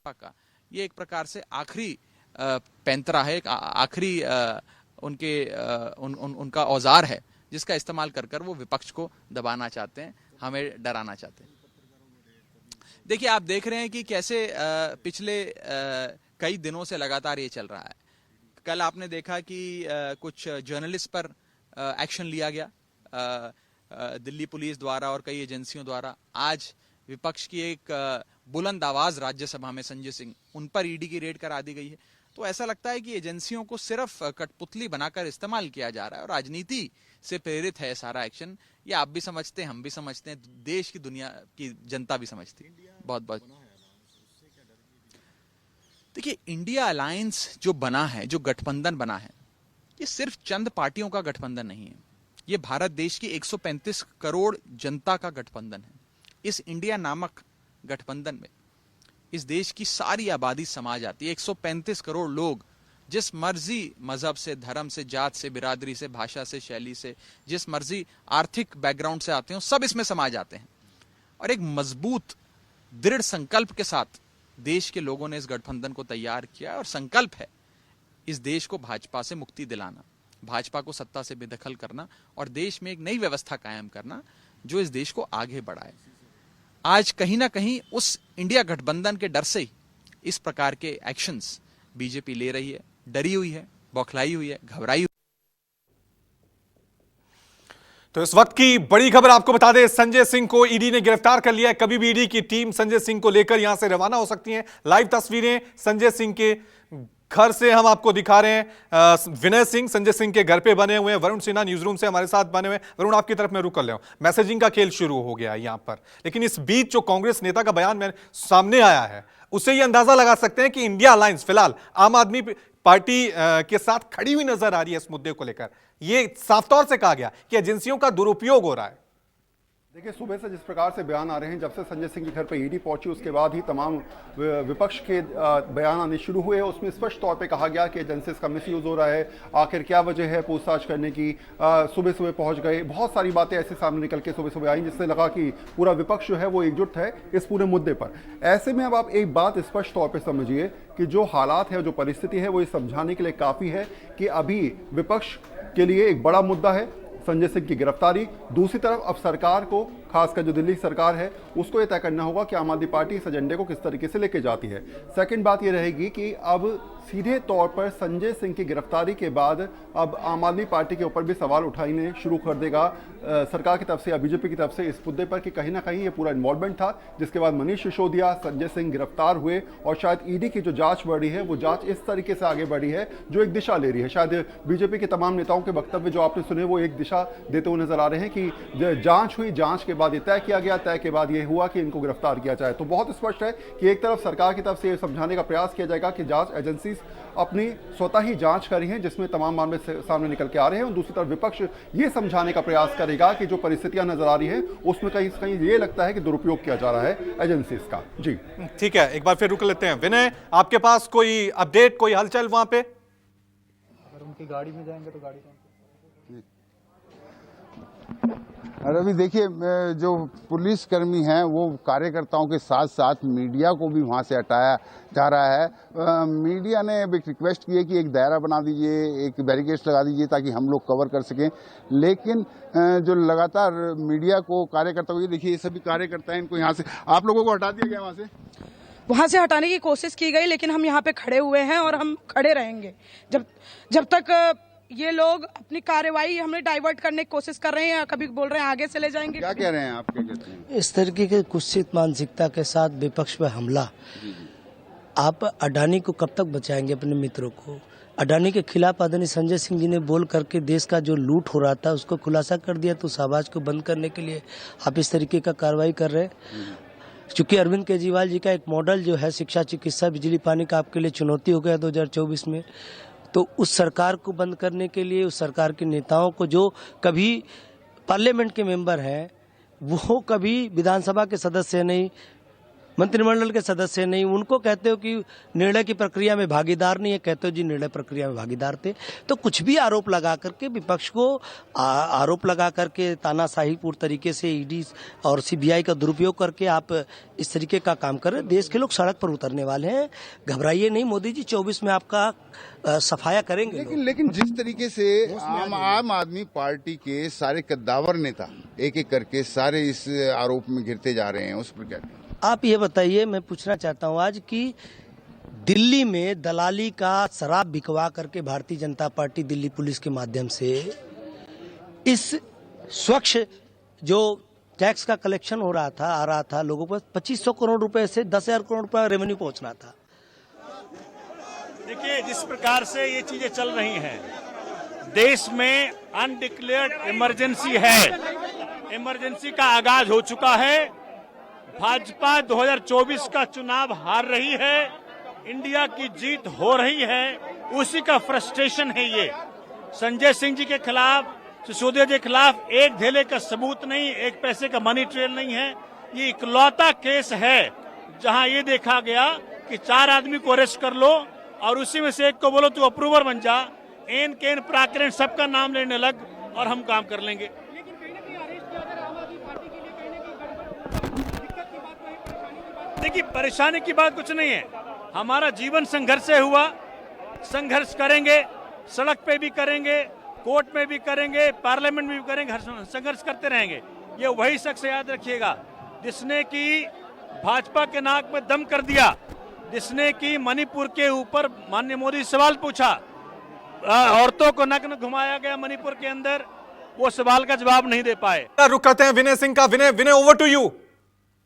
का ये एक प्रकार से आखिरी पैंतरा है, आखिरी उनका औजार है जिसका इस्तेमाल कर कर वो विपक्ष को दबाना चाहते हैं, हमें डराना चाहते हैं। देखिए, आप देख रहे हैं कि कैसे पिछले कई दिनों से लगातार ये चल रहा है। कल आपने देखा कि कुछ जर्नलिस्ट पर एक्शन लिया गया दिल्ली पुलिस द्वारा और कई एजेंसियों द्वारा। आज विपक्ष की एक बुलंद आवाज राज्यसभा में संजय सिंह, उन पर ईडी की रेड करा दी गई है। तो ऐसा लगता है कि एजेंसियों को सिर्फ कठपुतली बनाकर इस्तेमाल किया जा रहा है और राजनीति से प्रेरित है सारा एक्शन। ये आप भी समझते हैं, हम भी समझते हैं, देश की दुनिया की जनता भी समझती है। बहुत बहुत देखिए, इंडिया अलायंस जो बना है, जो गठबंधन बना है, ये सिर्फ चंद पार्टियों का गठबंधन नहीं है। ये भारत देश की 135 करोड़ जनता का गठबंधन है। इस इंडिया नामक गठबंधन में इस देश की सारी आबादी समा जाती है। 135 करोड़ लोग जिस मर्जी मजहब से, धर्म से, जात से, बिरादरी से, भाषा से, शैली से, जिस मर्जी आर्थिक बैकग्राउंड से आते हो, सब इसमें समा जाते हैं। और एक मजबूत दृढ़ संकल्प के साथ देश के लोगों ने इस गठबंधन को तैयार किया और संकल्प है इस देश को भाजपा से मुक्ति दिलाना, भाजपा को सत्ता से बेदखल करना और देश में एक नई व्यवस्था कायम करना जो इस देश को आगे बढ़ाए। आज कहीं ना कहीं उस इंडिया गठबंधन के डर से ही इस प्रकार के एक्शंस बीजेपी ले रही है, डरी हुई है, बौखलाई हुई है, घबराई हुई। तो इस वक्त की बड़ी खबर आपको बता दें, संजय सिंह को ईडी ने गिरफ्तार कर लिया है। कभी भी ईडी की टीम संजय सिंह को लेकर यहां से रवाना हो सकती है। लाइव तस्वीरें संजय सिंह के घर से हम आपको दिखा रहे हैं। विनय सिंह संजय सिंह के घर पे बने हुए हैं। वरुण सिन्हा न्यूज रूम से हमारे साथ बने हुए हैं। वरुण, आपकी तरफ मैं रुक कर ले, मैसेजिंग का खेल शुरू हो गया यहां पर, लेकिन इस बीच जो कांग्रेस नेता का बयान सामने आया है, उससे यह अंदाजा लगा सकते हैं कि इंडिया अलायंस फिलहाल आम आदमी पार्टी के साथ खड़ी हुई नजर आ रही है। इस मुद्दे को लेकर यह साफ तौर से कहा गया कि एजेंसियों का दुरुपयोग हो रहा है। देखिए, सुबह से जिस प्रकार से बयान आ रहे हैं, जब से संजय सिंह के घर पर ईडी पहुंची उसके बाद ही तमाम विपक्ष के बयान आने शुरू हुए। उसमें स्पष्ट तौर पे कहा गया कि एजेंसीज का मिसयूज हो रहा है, आखिर क्या वजह है पूछताछ करने की। सुबह सुबह पहुंच गए, बहुत सारी बातें ऐसे सामने निकल के सुबह सुबह आई जिससे लगा कि पूरा विपक्ष जो है वो एकजुट है इस पूरे मुद्दे पर। ऐसे में अब आप एक बात स्पष्ट तौर पर समझिए कि जो हालात है, जो परिस्थिति है, वो ये समझाने के लिए काफ़ी है कि अभी विपक्ष के लिए एक बड़ा मुद्दा है संजय सिंह की गिरफ्तारी। दूसरी तरफ अब सरकार को, खासकर जो दिल्ली सरकार है, उसको ये तय करना होगा कि आम आदमी पार्टी इस एजेंडे को किस तरीके से लेके जाती है। सेकंड बात ये रहेगी कि अब सीधे तौर पर संजय सिंह की गिरफ्तारी के बाद अब आम आदमी पार्टी के ऊपर भी सवाल उठाने शुरू कर देगा सरकार की तरफ से या बीजेपी की तरफ से इस मुद्दे पर कि कहीं ना कहीं ये पूरा इन्वॉल्वमेंट था। जिसके बाद मनीष सिसोदिया, संजय सिंह गिरफ्तार हुए और शायद ईडी की जो जांच बढ़ी है वो जांच इस तरीके से आगे बढ़ी है जो एक दिशा ले रही है। शायद बीजेपी के तमाम नेताओं के वक्तव्य जो आपने सुने वो एक दिशा देते हुए नजर आ रहे हैं कि जांच हुई, जांच के बाद ये तय किया गया, तय के बाद ये हुआ कि इनको गिरफ्तार किया जाए। तो बहुत स्पष्ट है कि एक तरफ सरकार की तरफ से ये समझाने का प्रयास किया जाएगा कि जांच एजेंसीज अपनी स्वतः ही जांच करी हैं जिसमें तमाम मामले सामने निकल के आ रहे हैं, और दूसरी तरफ विपक्ष ये समझाने का प्रयास करेगा कि जो परिस्थितियां नजर आ रही है उसमें कहीं कहीं ये लगता है कि दुरुपयोग किया जा रहा है एजेंसीज का। जी ठीक है, एक बार फिर रुक लेते हैं। विनय, आपके पास कोई अपडेट, कोई हलचल वहां पे? अगर उनकी गाड़ी में जाएंगे तो गाड़ी और अभी देखिए, जो पुलिसकर्मी हैं वो कार्यकर्ताओं के साथ साथ मीडिया को भी वहां से हटाया जा रहा है। मीडिया ने अब एक रिक्वेस्ट की है कि एक दायरा बना दीजिए, एक बैरिकेड्स लगा दीजिए ताकि हम लोग कवर कर सकें, लेकिन जो लगातार मीडिया को, कार्यकर्ता को, देखिए ये सभी कार्यकर्ता हैं, इनको यहाँ से आप लोगों को हटा दिया गया वहां से हटाने की कोशिश की गई, लेकिन हम यहाँ पे खड़े हुए हैं और हम खड़े रहेंगे जब तक ये लोग अपनी कार्रवाई हमें डाइवर्ट करने की कोशिश कर रहे हैं। कभी बोल रहे हैं आगे चले जाएंगे। क्या कह रहे हैं आप? क्या कहते हैं? इस तरीके के कुत्सित मानसिकता के साथ विपक्ष पर हमला, आप अडानी को कब तक बचाएंगे? अपने मित्रों को अडानी के खिलाफ आदरणीय संजय सिंह जी ने बोल करके देश का जो लूट हो रहा था उसको खुलासा कर दिया, तो उस आवाज को बंद करने के लिए आप इस तरीके का कार्रवाई कर रहे हैं। चूंकि अरविंद केजरीवाल जी का एक मॉडल जो है शिक्षा, चिकित्सा, बिजली, पानी का आपके लिए चुनौती हो गया 2024 में, तो उस सरकार को बंद करने के लिए, उस सरकार के नेताओं को जो कभी पार्लियामेंट के मेंबर हैं, वो कभी विधानसभा के सदस्य नहीं, मंत्रिमंडल के सदस्य नहीं, उनको कहते हो कि निर्णय की प्रक्रिया में भागीदार नहीं है, कहते हो जी निर्णय प्रक्रिया में भागीदार थे। तो कुछ भी आरोप लगा करके विपक्ष को आरोप लगा करके तानाशाहीपूर्ण तरीके से ईडी और सीबीआई का दुरुपयोग करके आप इस तरीके का काम कर रहे हैं। देश के लोग सड़क पर उतरने वाले हैं, घबराइए नहीं, मोदी जी 24 में आपका सफाया करेंगे। लेकिन जिस तरीके से आम आदमी पार्टी के सारे कद्दावर नेता एक एक करके सारे इस आरोप में घिरते जा रहे हैं, उस पर क्या कहें? आप ये बताइए, मैं पूछना चाहता हूं आज कि दिल्ली में दलाली का शराब बिकवा करके भारतीय जनता पार्टी दिल्ली पुलिस के माध्यम से इस स्वच्छ जो टैक्स का कलेक्शन हो रहा था, आ रहा था लोगों पर 2500 करोड़ रुपए से 10,000 करोड़ रुपए रेवेन्यू पहुंचना था। देखिए, जिस प्रकार से ये चीजें चल रही हैं, देश में अनडिक्लेयर्ड इमरजेंसी है, इमरजेंसी का आगाज हो चुका है। भाजपा 2024 का चुनाव हार रही है, इंडिया की जीत हो रही है, उसी का फ्रस्ट्रेशन है ये। संजय सिंह जी के खिलाफ, सिसोदिया जी के खिलाफ एक धेले का सबूत नहीं, एक पैसे का मनी ट्रेल नहीं है। ये इकलौता केस है जहां ये देखा गया कि 4 आदमी को अरेस्ट कर लो और उसी में से एक को बोलो तू अप्रूवर बन जा, एन केन प्राकरण सबका नाम लेने लग और हम काम कर लेंगे। देखिए, परेशानी की बात कुछ नहीं है, हमारा जीवन संघर्ष से हुआ, संघर्ष करेंगे, सड़क पे भी करेंगे, कोर्ट में भी करेंगे, पार्लियामेंट में भी करेंगे, संघर्ष करते रहेंगे। ये वही शख्स याद रखिएगा जिसने कि भाजपा के नाक में दम कर दिया, जिसने कि मणिपुर के ऊपर माननीय मोदी सवाल पूछा, औरतों को नग्न घुमाया गया मणिपुर के अंदर, वो सवाल का जवाब नहीं दे पाए। रुक करते हैं विनय सिंह का। विनय, ओवर टू यू।